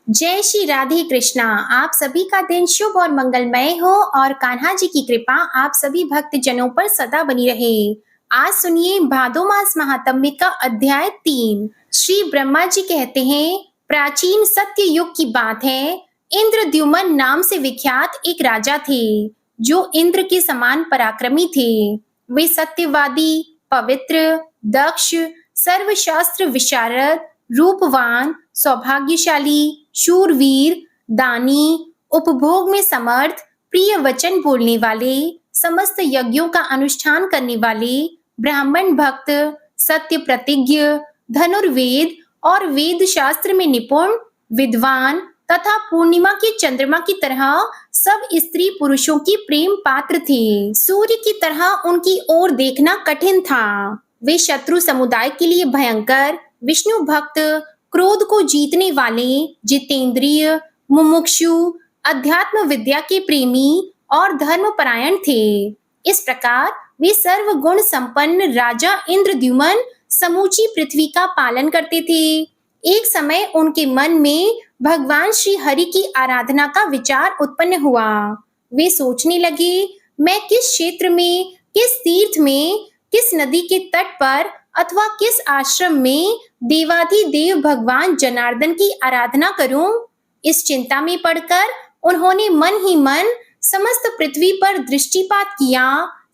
जय श्री राधे कृष्णा। आप सभी का दिन शुभ और मंगलमय हो और कान्हा जी की कृपा आप सभी भक्त जनों पर सदा बनी रहे। आज सुनिए भादो मास महात्म्य का अध्याय 3। श्री ब्रह्मा जी कहते हैं, प्राचीन सत्य युग की बात है। इंद्रद्युमन नाम से विख्यात एक राजा थे जो इंद्र के समान पराक्रमी थे। वे सत्यवादी, पवित्र, दक्ष, सर्वशास्त्र विशारद, रूपवान, सौभाग्यशाली, शूरवीर, दानी, उपभोग में समर्थ, प्रिय वचन बोलने वाले, समस्त यज्ञों का अनुष्ठान करने वाले, ब्राह्मण भक्त, सत्य प्रतिज्ञ, धनुर्वेद और वेद शास्त्र में निपुण, विद्वान तथा पूर्णिमा के चंद्रमा की तरह सब स्त्री पुरुषों की प्रेम पात्र थे। सूर्य की तरह उनकी ओर देखना कठिन था। वे शत्रु समुदाय के लिए भयंकर, विष्णु भक्त, क्रोध को जीतने वाले, जितेंद्रिय, मुमुक्षु, अध्यात्म विद्या के प्रेमी और धर्मपरायण थे। इस प्रकार वे सर्वगुण संपन्न राजा इंद्रद्युमन समूची पृथ्वी का पालन करते थे। एक समय उनके मन में भगवान श्री हरि की आराधना का विचार उत्पन्न हुआ। वे सोचने लगे, मैं किस क्षेत्र में, किस तीर्थ में, किस नदी के तट पर अथवा किस आश्रम में देवाधिदेव भगवान जनार्दन की आराधना करूं? इस चिंता में पड़कर उन्होंने मन ही मन समस्त पृथ्वी पर दृष्टिपात किया।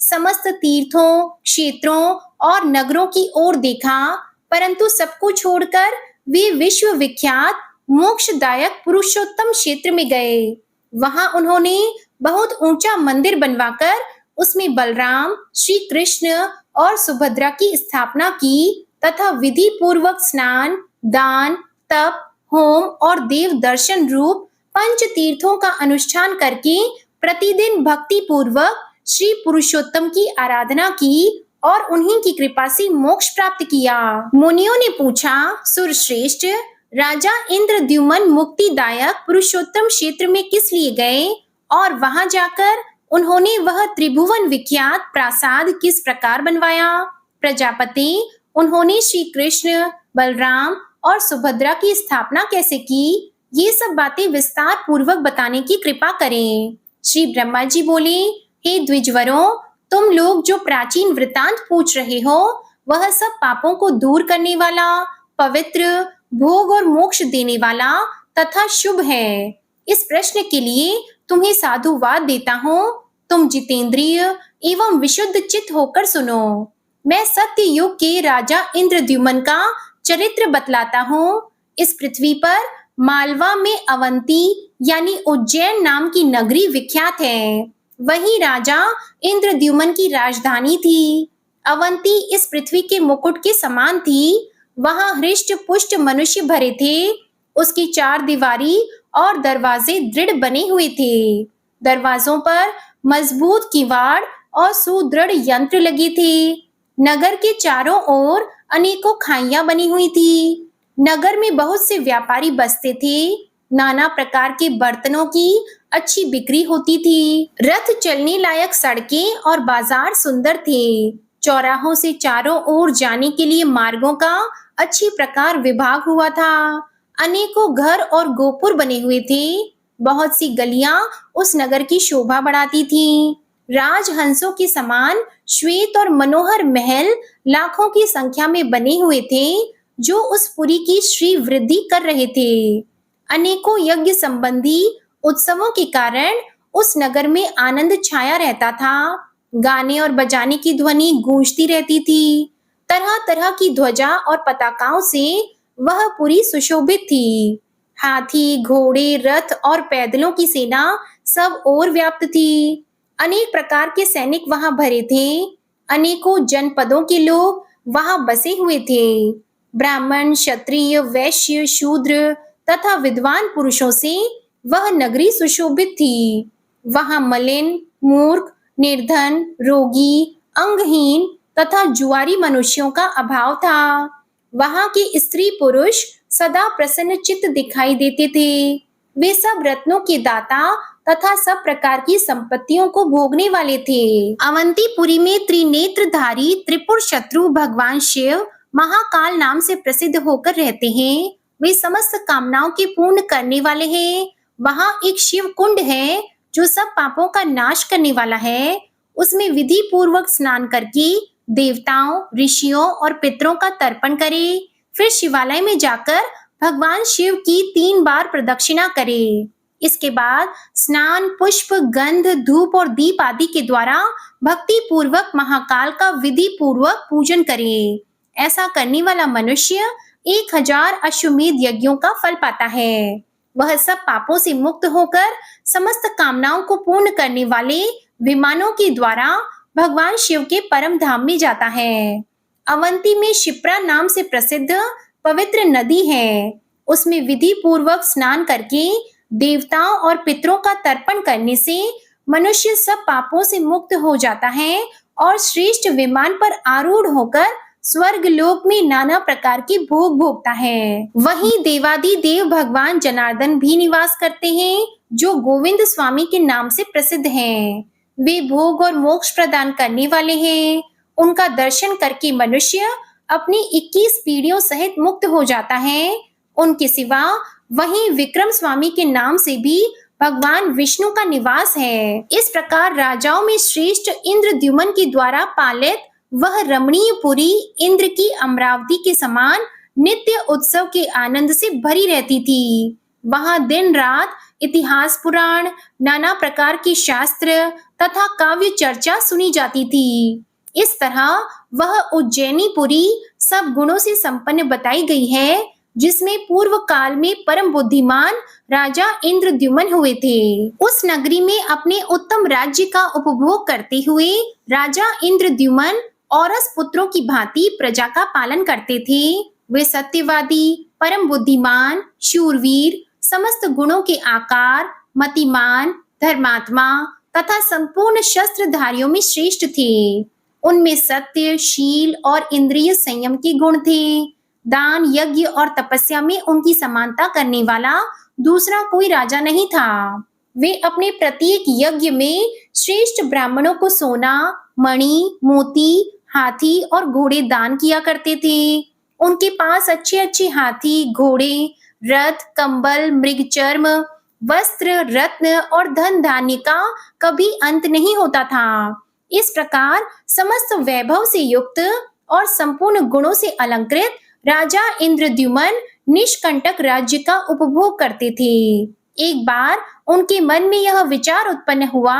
समस्त तीर्थों, क्षेत्रों और नगरों की ओर देखा, परंतु सबको छोड़कर वे विश्व विख्यात मोक्षदायक पुरुषोत्तम क्षेत्र में गए। वहां उन्होंने बहुत ऊंचा मंदिर बनवाकर उसमें बलराम, श्री कृष्ण और सुभद्रा की स्थापना की तथा विधि पूर्वक स्नान, दान, तप, होम और देव दर्शन रूप पंच तीर्थों का अनुष्ठान करके प्रतिदिन भक्ति पूर्वक श्री पुरुषोत्तम की आराधना की और उन्हीं की कृपा से मोक्ष प्राप्त किया। मुनियों ने पूछा, सुरश्रेष्ठ, राजा इंद्रद्युमन मुक्तिदायक पुरुषोत्तम क्षेत्र में किस लिए गए और वहां जाकर उन्होंने वह त्रिभुवन विख्यात प्रासाद किस प्रकार बनवाया? प्रजापति, उन्होंने श्री कृष्ण, बलराम और सुभद्रा की स्थापना कैसे की? ये सब बातें विस्तार पूर्वक बताने की कृपा करें। श्री ब्रह्मा जी बोले, हे द्विजवरों, तुम लोग जो प्राचीन वृतांत पूछ रहे हो, वह सब पापों को दूर करने वाला, पवित्र, भोग और मोक्ष देने वाला तथा शुभ है। इस प्रश्न के लिए तुम्हें साधुवाद देता हूँ। तुम जितेंद्रिय एवं विशुद्ध चित्त होकर सुनो। मैं सत्य युग के राजा इंद्रद्युमन का चरित्र बतलाता हूँ। इस पृथ्वी पर मालवा में अवंती यानी उज्जैन नाम की नगरी विख्यात है। वही राजा इंद्रद्युमन की राजधानी थी। अवंती इस पृथ्वी के मुकुट के समान थी। वहां हृष्ट पुष्ट मनुष्य भरे थे। उसकी चार दीवारी और दरवाजे दृढ़ बने हुए थे। दरवाजों पर मजबूत किवाड़ और सुदृढ़ यंत्र लगे थे। नगर के चारों ओर अनेकों खाइयां बनी हुई थी। नगर में बहुत से व्यापारी बसते थे। नाना प्रकार के बर्तनों की अच्छी बिक्री होती थी। रथ चलने लायक सड़कें और बाजार सुंदर थे। चौराहों से चारों ओर जाने के लिए मार्गों का अच्छी प्रकार विभाग हुआ था। अनेकों घर और गोपुर बने हुए थे। बहुत सी गलियां उस नगर की शोभा बढ़ाती थीं। राजहंसों के समान श्वेत और मनोहर महल लाखों की संख्या में बने हुए थे, जो उस पुरी की श्री वृद्धि कर रहे थे। अनेकों यज्ञ संबंधी उत्सवों के कारण उस नगर में आनंद छाया रहता था। गाने और बजाने की ध्वनि गूंजती रहती थी। तरह तरह की ध्वजा और पताकाओं से वह पुरी सुशोभित थी। हाथी, घोड़े, रथ और पैदलों की सेना सब ओर व्याप्त थी। अनेक प्रकार के सैनिक वहां भरे थे। अनेकों जनपदों के लोग वहां बसे हुए थे। ब्राह्मण, क्षत्रिय, वैश्य, शूद्र तथा विद्वान पुरुषों से वह नगरी सुशोभित थी। वहां मलिन, मूर्ख, निर्धन, रोगी, अंगहीन तथा जुआरी मनुष्यों का अभाव था। वहां के स्त्री पुरुष सदा प्रसन्न चित्त दिखाई देते थे। वे सब रत्नों के दाता तथा सब प्रकार की संपत्तियों को भोगने वाले थे। अवंतीपुरी में त्रिनेत्रधारी त्रिपुर शत्रु भगवान शिव महाकाल नाम से प्रसिद्ध होकर रहते हैं। वे समस्त कामनाओं के पूर्ण करने वाले हैं। वहां एक शिव कुंड है जो सब पापों का नाश करने वाला है। उसमें विधि पूर्वक स्नान करके देवताओं, ऋषियों और पितरों का तर्पण करे। फिर शिवालय में जाकर भगवान शिव की 3 बार प्रदक्षिणा करे। इसके बाद स्नान, पुष्प, गंध, धूप और दीप आदि के द्वारा भक्ति पूर्वक महाकाल का विधि पूर्वक पूजन करे। ऐसा करने वाला मनुष्य 1000 अश्वमेध यज्ञों का फल पाता है। वह सब पापों से मुक्त होकर समस्त कामनाओं को पूर्ण करने वाले विमानों के द्वारा भगवान शिव के परम धाम में जाता है। अवंती में शिप्रा नाम से प्रसिद्ध पवित्र नदी है। उसमें विधि पूर्वक स्नान करके देवताओं और पितरों का तर्पण करने से मनुष्य सब पापों से मुक्त हो जाता है और श्रेष्ठ विमान पर आरूढ़ होकर स्वर्ग लोक में नाना प्रकार के भोग भोगता है। वहीं देवादि देव भगवान जनार्दन भी निवास करते हैं, जो गोविंद स्वामी के नाम से प्रसिद्ध हैं। वे भोग और मोक्ष प्रदान करने वाले हैं। उनका दर्शन करके मनुष्य अपनी 21 पीढ़ियों सहित मुक्त हो जाता है। उनके सिवा वहीं विक्रम स्वामी के नाम से भी भगवान विष्णु का निवास है। इस प्रकार राजाओं में श्रेष्ठ इंद्रद्युमन के द्वारा पालित वह रमणीय पुरी इंद्र की अमरावती के समान नित्य उत्सव के आनंद से भरी रहती थी। वहां दिन रात इतिहास, पुराण, नाना प्रकार के शास्त्र तथा काव्य चर्चा सुनी जाती थी। इस तरह वह उज्जैनीपुरी सब गुणों से संपन्न बताई गई है, जिसमें पूर्व काल में परम बुद्धिमान राजा इंद्रद्युमन हुए थे। उस नगरी में अपने उत्तम राज्य का उपभोग करते हुए राजा इंद्रद्युमन औरस पुत्रों की भांति प्रजा का पालन करते थे। वे सत्यवादी, परम बुद्धिमान, शूरवीर, समस्त गुणों के आकार, मतिमान, धर्मात्मा तथा संपूर्ण शस्त्रधारियों में श्रेष्ठ थे। उनमें सत्य, शील और इंद्रिय संयम के गुण थे। दान, यज्ञ और तपस्या में उनकी समानता करने वाला दूसरा कोई राजा नहीं था। वे अपने प्रत्येक यज्ञ में श्रेष्ठ ब्राह्मणों को सोना, मणि, मोती, हाथी और घोड़े दान किया करते थे। उनके पास अच्छे अच्छे हाथी, घोड़े, रथ, कंबल, मृगचर्म, वस्त्र, रत्न और धन धान्य का कभी अंत नहीं होता था। इस प्रकार समस्त वैभव से युक्त और संपूर्ण गुणों से अलंकृत राजा इंद्रद्युमन निष्कंटक राज्य का उपभोग करते थे। एक बार उनके मन में यह विचार उत्पन्न हुआ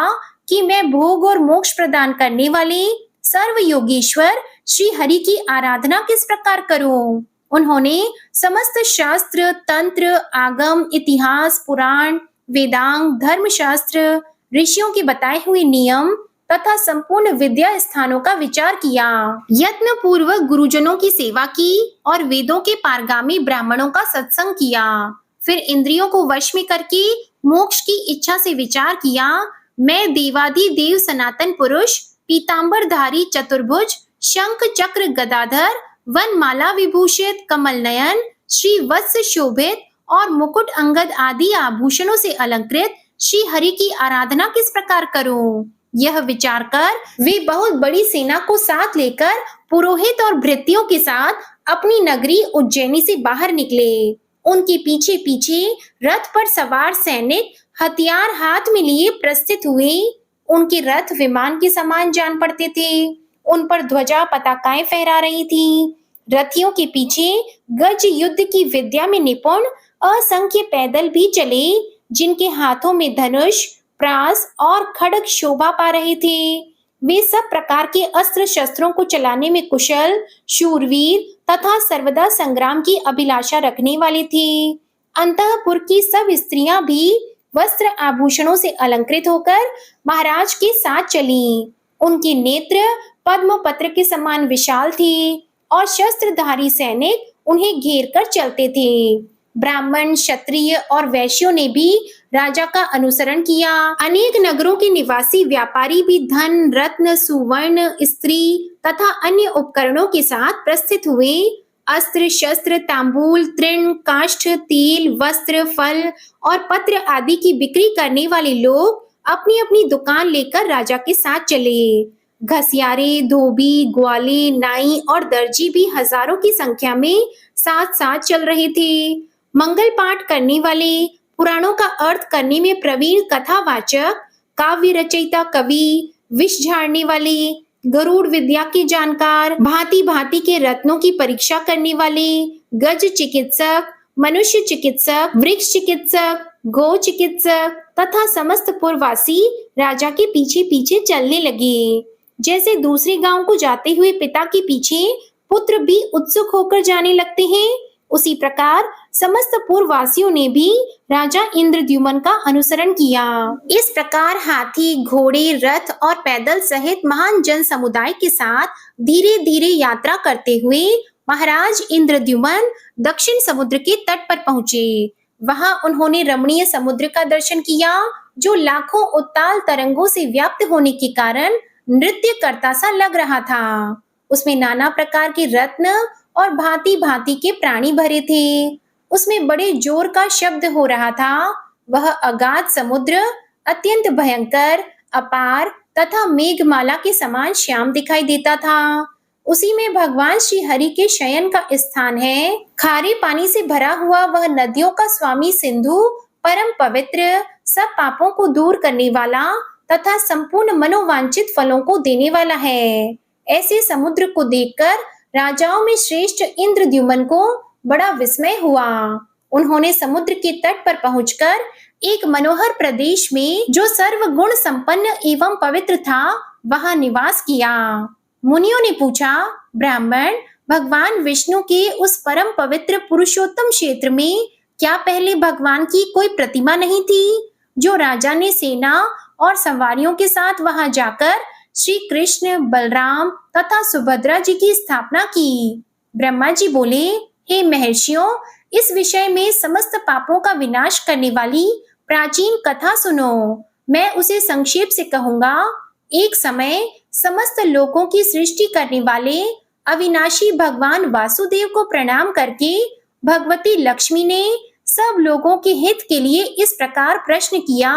कि मैं भोग और मोक्ष प्रदान करने वाले सर्व योगेश्वर श्री हरि की आराधना किस प्रकार करूं? उन्होंने समस्त शास्त्र, तंत्र, आगम, इतिहास, पुराण, वेदांग, धर्मशास्त्र, ऋषियों के बताए हुए नियम तथा संपूर्ण विद्या स्थानों का विचार किया। यत्न पूर्वक गुरुजनों की सेवा की और वेदों के पारगामी ब्राह्मणों का सत्संग किया। फिर इंद्रियों को वश में करके मोक्ष की इच्छा से विचार किया। मैं देवादि देव सनातन पुरुष, पीतांबरधारी चतुर्भुज, शंख चक्र गदाधर, वनमाला विभूषित, कमल नयन, श्री वत्स शोभित और मुकुट अंगद आदि आभूषणों से अलंकृत श्री हरि की आराधना किस प्रकार करूं? यह विचार कर वे बहुत बड़ी सेना को साथ लेकर पुरोहित और भृत्यों के साथ अपनी नगरी उज्जैनी से बाहर निकले। उनके पीछे पीछे रथ पर सवार सैनिक हथियार हाथ में लिए प्रस्थित हुए। उनके रथ विमान के समान जान पड़ते थे। उन पर ध्वजा पताकाएं फहरा रही थी। रथियों के पीछे गज युद्ध की विद्या में निपुण असंख्य पैदल भी चले, जिनके हाथों में धनुष, प्रास और खड्ग शोभा पा रहे थे। वे सब प्रकार के अस्त्र शस्त्रों को चलाने में कुशल, शूरवीर तथा सर्वदा संग्राम की अभिलाषा रखने वाले थे। अंतःपुर की सब स्त्रियां भी वस्त्र आभूषणों से अलंकृत होकर महाराज के साथ चलीं। उनके नेत्र पद्म पत्र के समान विशाल थे और शस्त्रधारी सैनिक उन्हें घेर कर चलते थे। ब्राह्मण, क्षत्रिय और वैश्यों ने भी राजा का अनुसरण किया। अनेक नगरों के निवासी व्यापारी भी धन, रत्न, सुवर्ण, स्त्री तथा अन्य उपकरणों के साथ प्रस्थित हुए। अस्त्र शस्त्र, तांबूल, तृण, काष्ठ, तेल, वस्त्र, फल और पत्र आदि की बिक्री करने वाले लोग अपनी अपनी दुकान लेकर राजा के साथ चले। घसियारे, धोबी, ग्वाले, नाई और दर्जी भी हजारों की संख्या में साथ साथ चल रहे थे। मंगल पाठ करने वाले, पुराणों का अर्थ करने में प्रवीण कथावाचक, काव्य रचयिता कवि, विष झाड़ने वाले, गरुड़ विद्या के जानकार, भांति भांति के रत्नों की परीक्षा करने वाले, गज चिकित्सक, मनुष्य चिकित्सक, वृक्ष चिकित्सक, गो चिकित्सक तथा समस्त पुरवासी राजा के पीछे पीछे चलने लगे। जैसे दूसरे गांव को जाते हुए पिता के पीछे पुत्र भी उत्सुक होकर जाने लगते हैं, उसी प्रकार समस्त पूर्ववासियों ने भी राजा इंद्रद्युम्न का अनुसरण किया। इस प्रकार हाथी, घोड़े, रथ और पैदल सहित महान जन समुदाय के साथ धीरे धीरे यात्रा करते हुए महाराज इंद्रद्युम्न दक्षिण समुद्र के तट पर पहुंचे। वहां उन्होंने रमणीय समुद्र का दर्शन किया, जो लाखों उत्ताल तरंगों से व्याप्त होने के कारण नृत्य करता सा लग रहा था। उसमें नाना प्रकार के रत्न और भांति भांति के प्राणी भरे थे। उसमें बड़े जोर का शब्द हो रहा था। वह अगाध समुद्र अत्यंत भयंकर, अपार तथा मेघमाला के समान श्याम दिखाई देता था। उसी में भगवान श्री हरि के शयन का स्थान है। खारे पानी से भरा हुआ वह नदियों का स्वामी सिंधु परम पवित्र, सब पापों को दूर करने वाला तथा संपूर्ण मनोवांछित फलों को देने वाला है। ऐसे समुद्र को देखकर राजाओं में श्रेष्ठ इंद्रद्युम्न को बड़ा विस्मय हुआ। उन्होंने समुद्र के तट पर पहुंचकर एक मनोहर प्रदेश में, जो सर्वगुण संपन्न एवं पवित्र था, वहां निवास किया। मुनियों ने पूछा, ब्राह्मण, भगवान विष्णु के उस परम पवित्र पुरुषोत्तम क्षेत्र में क्या पहले भगवान की कोई प्रतिमा नहीं थी, जो राजा ने सेना और सवारियों के साथ वहां जाकर श्री कृष्ण, बलराम तथा सुभद्रा जी की स्थापना की? ब्रह्मा जी बोले, हे महर्षियों, इस विषय में समस्त पापों का विनाश करने वाली प्राचीन कथा सुनो। मैं उसे संक्षेप से कहूंगा। एक समय समस्त लोगों की सृष्टि करने वाले अविनाशी भगवान वासुदेव को प्रणाम करके भगवती लक्ष्मी ने सब लोगों के हित के लिए इस प्रकार प्रश्न किया,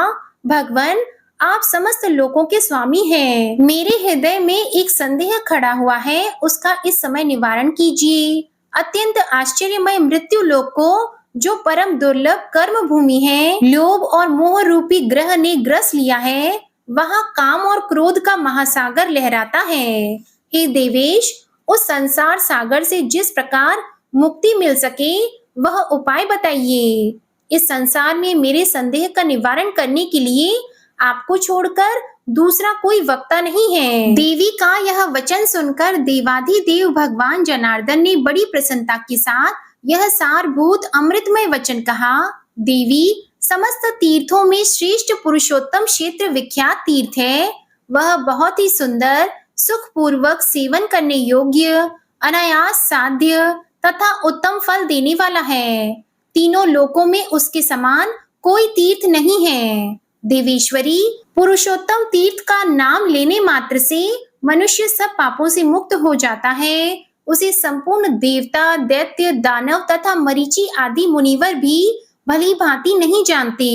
भगवान, आप समस्त लोगों के स्वामी हैं। मेरे हृदय में एक संदेह खड़ा हुआ है, उसका इस समय निवारण कीजिए। अत्यंत आश्चर्यमय मृत्यु लोक को, जो परम दुर्लभ कर्म भूमि है, लोभ और मोह रूपी ग्रह ने ग्रस लिया है, वहां काम और क्रोध का महासागर लहराता है। हे देवेश, उस संसार सागर से जिस प्रकार मुक्ति मिल सके, वह उपाय बताइए। इस संसार में मेरे संदेह का निवारण करने के लिए आपको छोड़कर दूसरा कोई वक्ता नहीं है। देवी का यह वचन सुनकर देवाधिदेव भगवान जनार्दन ने बड़ी प्रसन्नता के साथ यह सारभूत अमृतमय वचन कहा, देवी, समस्त तीर्थों में श्रेष्ठ पुरुषोत्तम क्षेत्र विख्यात तीर्थ है। वह बहुत ही सुंदर, सुखपूर्वक सेवन करने योग्य, अनायास साध्य तथा उत्तम फल देने वाला है। तीनों लोकों में उसके समान कोई तीर्थ नहीं है। देवेश्वरी, पुरुषोत्तम तीर्थ का नाम लेने मात्र से मनुष्य सब पापों से मुक्त हो जाता है। उसे संपूर्ण देवता, दैत्य, दानव तथा मरीचि आदि मुनिवर भी भली भांति नहीं जानते।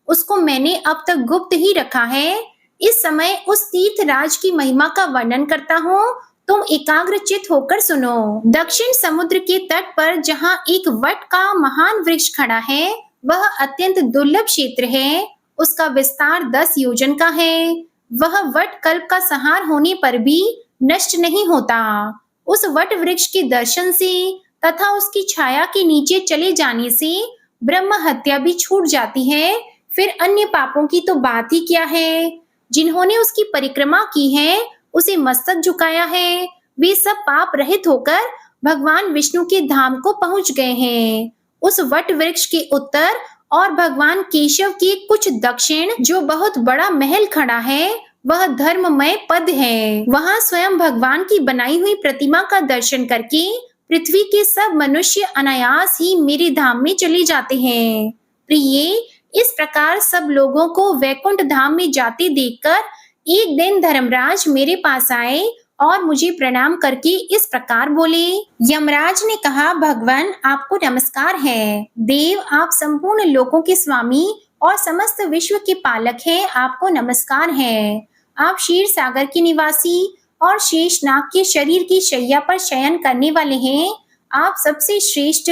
उसको मैंने अब तक गुप्त ही रखा है। इस समय उस तीर्थ राज की महिमा का वर्णन करता हूँ, तुम एकाग्रचित होकर सुनो। दक्षिण समुद्र के तट पर जहाँ एक वट का महान वृक्ष खड़ा है, वह अत्यंत दुर्लभ क्षेत्र है। उसका विस्तार 10 योजन का है। वह वट कल्प का संहार होने पर भी नष्ट नहीं होता। उस वट वृक्ष के दर्शन से तथा उसकी छाया के नीचे चले जाने से ब्रह्म हत्या भी छूट जाती है। फिर अन्य पापों की तो बात ही क्या है। जिन्होंने उसकी परिक्रमा की है, उसे मस्तक झुकाया है, वे सब पाप रहित होकर भगवान विष्णु के धाम को पहुंच गए हैं। उस वट वृक्ष के उत्तर और भगवान केशव के कुछ दक्षिण जो बहुत बड़ा महल खड़ा है, वह धर्ममय पद है। वहां स्वयं भगवान की बनाई हुई प्रतिमा का दर्शन करके पृथ्वी के सब मनुष्य अनायास ही मेरे धाम में चले जाते हैं। प्रिय, इस प्रकार सब लोगों को वैकुंठ धाम में जाते देखकर एक दिन धर्मराज मेरे पास आए और मुझे प्रणाम करके इस प्रकार बोले। यमराज ने कहा, भगवान, आपको नमस्कार है। देव, आप संपूर्ण लोकों के स्वामी और समस्त विश्व के पालक हैं। आपको नमस्कार है। आप क्षीर सागर के निवासी और शेषनाग के शरीर की शैया पर शयन करने वाले हैं। आप सबसे श्रेष्ठ,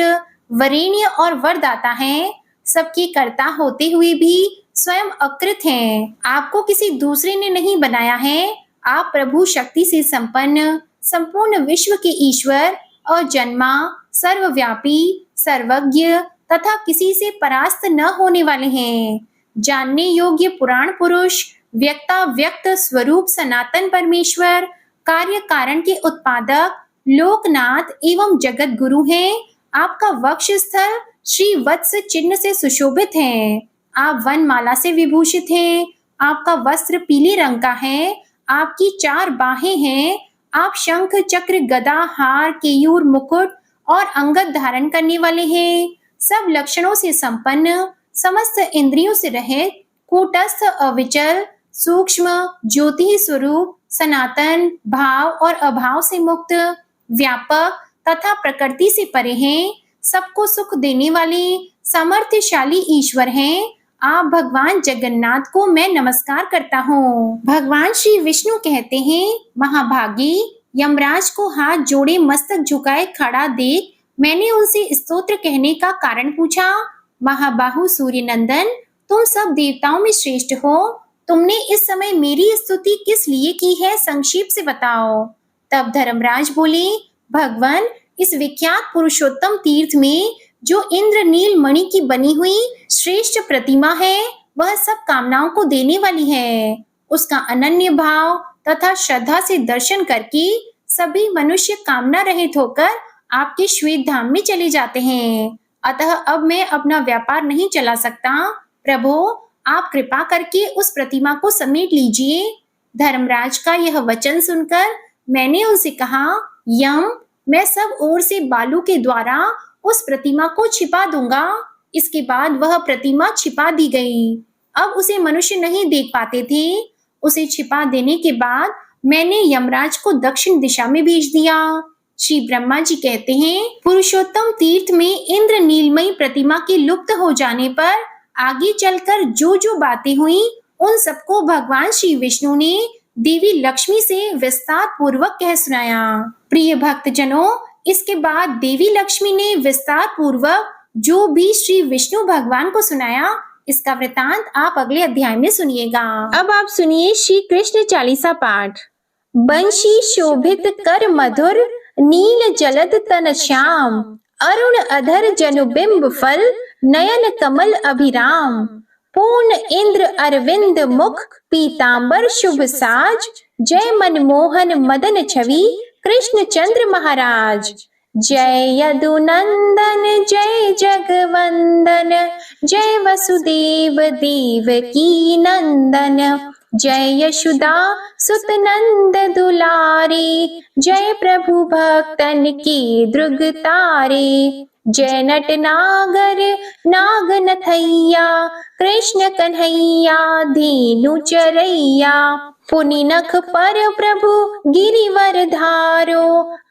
वरेण्य और वरदाता हैं, सबके कर्ता होते हुए भी स्वयं अकृत हैं। आपको किसी दूसरे ने नहीं बनाया है। आप प्रभु शक्ति से संपन्न, संपूर्ण विश्व के ईश्वर और जन्मा, सर्वव्यापी, सर्वज्ञ तथा किसी से परास्त न होने वाले हैं। जानने योग्य पुराण पुरुष, व्यक्ता व्यक्त स्वरूप सनातन परमेश्वर, कार्य कारण के उत्पादक, लोकनाथ एवं जगत गुरु हैं। आपका वक्ष स्थल श्री वत्स चिन्ह से सुशोभित है। आप वनमाला से विभूषित हैं। आपका वस्त्र पीले रंग का है। आपकी 4 बाहें हैं। आप शंख, चक्र, गदा, हार, केयूर, मुकुट और अंगद धारण करने वाले हैं। सब लक्षणों से संपन्न, समस्त इंद्रियों से रहित, कूटस्थ, अविचल, सूक्ष्म, ज्योति स्वरूप, सनातन, भाव और अभाव से मुक्त, व्यापक तथा प्रकृति से परे हैं। सबको सुख देने वाले सामर्थ्यशाली ईश्वर हैं। आप भगवान जगन्नाथ को मैं नमस्कार करता हूँ। भगवान श्री विष्णु कहते हैं, महाभागी, यमराज को हाथ जोड़े मस्तक झुकाए खड़ा देख मैंने उनसे स्तोत्र कहने का कारण पूछा। महाबाहु सूर्य नंदन, तुम सब देवताओं में श्रेष्ठ हो। तुमने इस समय मेरी स्तुति किस लिए की है, संक्षेप से बताओ। तब धर्मराज बोले, भगवान, इस विख्यात पुरुषोत्तम तीर्थ में जो इंद्रनील मणि की बनी हुई श्रेष्ठ प्रतिमा है, वह सब कामनाओं को देने वाली है। उसका अनन्य भाव तथा श्रद्धा से दर्शन करके सभी मनुष्य कामना रहित होकर आपके श्वेत धाम में चले जाते हैं। अतः अब मैं अपना व्यापार नहीं चला सकता। प्रभु, आप कृपा करके उस प्रतिमा को समेट लीजिए। धर्मराज का यह वचन सुनकर मैंने उनसे कहा, यम, मैं सब ओर से बालू के द्वारा उस प्रतिमा को छिपा दूंगा। इसके बाद वह प्रतिमा छिपा दी गई। अब उसे मनुष्य नहीं देख पाते थे। उसे छिपा देने के बाद मैंने यमराज को दक्षिण दिशा में भेज दिया। श्री ब्रह्मा जी कहते हैं, पुरुषोत्तम तीर्थ में इंद्र नीलमयी प्रतिमा के लुप्त हो जाने पर आगे चलकर जो जो बातें हुई, उन सबको भगवान श्री विष्णु ने देवी लक्ष्मी से विस्तार पूर्वक कह सुनाया। प्रिय भक्तजनों, इसके बाद देवी लक्ष्मी ने विस्तार पूर्वक जो भी श्री विष्णु भगवान को सुनाया, इसका वृतांत आप अगले अध्याय में सुनिएगा। अब आप सुनिए श्री कृष्ण चालीसा पाठ। बंशी शोभित कर मधुर, नील जलद तन श्याम, अरुण अधर जनुबिंब फल, नयन कमल अभिराम। पूर्ण इंद्र अरविंद मुख, पीतांबर शुभ साज, जय मनमोहन मदन छवि, कृष्ण चंद्र महाराज। जय यदुनंदन, जय जगवंदन, जय वसुदेव देवकी नंदन, जय यशोदा सुत नंद दुलारे, जय प्रभु भक्तन के दृग तारे। जय नट नागर नाग नथैया, कृष्ण कन्हैया धेनु चरैया। पुनि नख पर प्रभु गिरिवर धारो,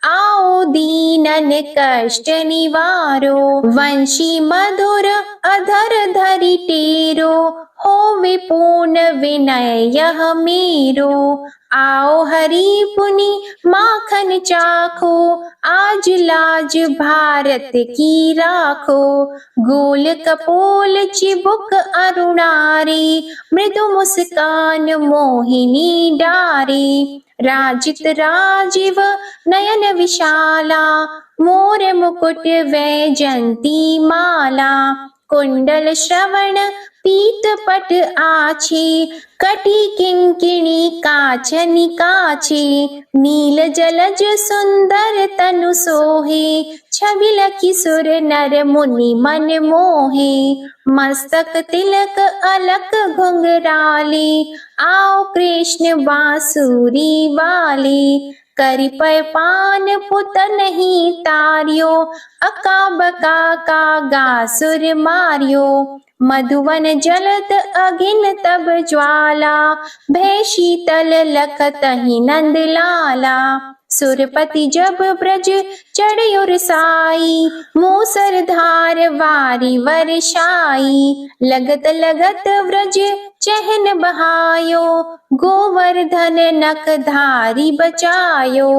आओ दीनन कष्ट निवारो। वंशी मधुर अधर धरि टेरो, होवे पूर्ण विनय यह मेरो। आओ हरि पुनि माखन चाखो, आज लाज भारत की राखो। गोल कपोल चिबुक अरुणारी, मृदु मुस्कान मोहिनी डारी। राजित राजीव नयन विशाला, मोर मुकुट वैजंती माला। कुंडल श्रवण पीत पट आछी, कटी किंकिणी काचनि काछी। नील जलज सुंदर तनु सोहे, छबि लखि सुर नर मुनि मन मोहे। मस्तक तिलक अलक घुंघराले, आओ कृष्ण बांसुरी वाले। करि पय पान पुत नहीं तारियो, अका बका का गासुर मारियो। मधुवन जलत अगिन तब ज्वाला, भय शीतल लखतहि नंद लाला। सुरपति जब ब्रज चढ़यो रसाई, मूसरधार वारी वर्षाई। लगत लगत व्रज चहन बहायो, गोवर्धन नख धारी बचायो।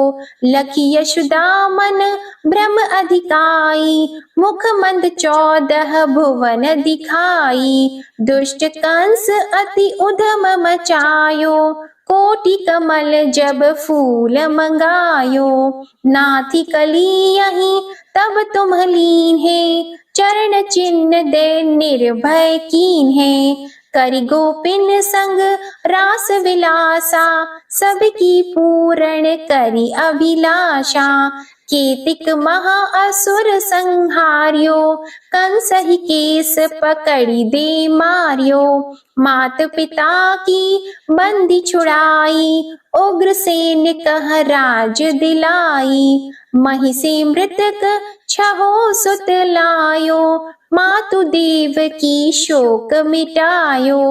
लखी यशोदा मन भ्रम अधिकाई, मुख मंद 14 भुवन दिखाई। दुष्ट कंस अति उधम मचायो, कोटि कमल जब फूल मंगायो। नाथी कली यहीं तब तुम लीन है, चरण चिन्ह दे निर्भय कीन है। करि गोपिन संग रास विलासा, सबकी पूर्ण करि अभिलाषा। केतिक महा असुर संहार्यो, कंस ही केस पकड़ी दे मार्यो। मात पिता की बंदी छुड़ाई, उग्रसेन कह राज दिलाई। मही से मृतक छहो सुत लायो, मातु देव की शोक मिटायो।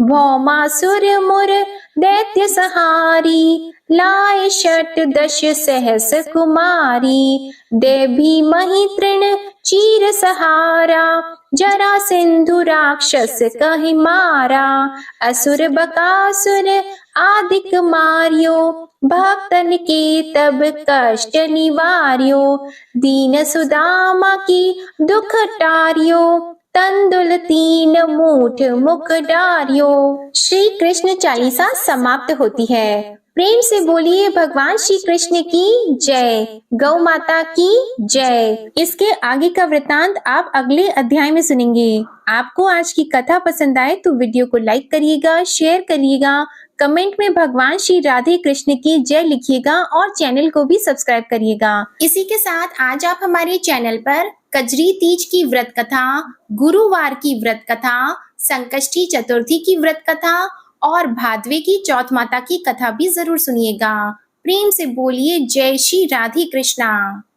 भौमासुर मुर दैत्य सहारी, लाए 10 सहस कुमारी। देवी मही तृण चीर सहारा, जरा सिंधु राक्षस कहि मारा। असुर बकासुर आदिक मार्यो, भक्तन के तब कष्ट निवार्यो। दीन सुदामा की दुख टार्यो, तंदुल 3 मूठ मुख डार्यो। श्री कृष्ण चालीसा समाप्त होती है। प्रेम से बोलिए भगवान श्री कृष्ण की जय, गौ माता की जय। इसके आगे का वृतांत आप अगले अध्याय में सुनेंगे। आपको आज की कथा पसंद आए तो वीडियो को लाइक करिएगा, शेयर करिएगा, कमेंट में भगवान श्री राधे कृष्ण की जय लिखिएगा और चैनल को भी सब्सक्राइब करिएगा। इसी के साथ आज आप हमारे चैनल पर कजरी तीज की व्रत कथा, गुरुवार की व्रत कथा, संकष्टी चतुर्थी की व्रत कथा और भादवे की चौथ माता की कथा भी जरूर सुनिएगा। प्रेम से बोलिए जय श्री राधे कृष्णा।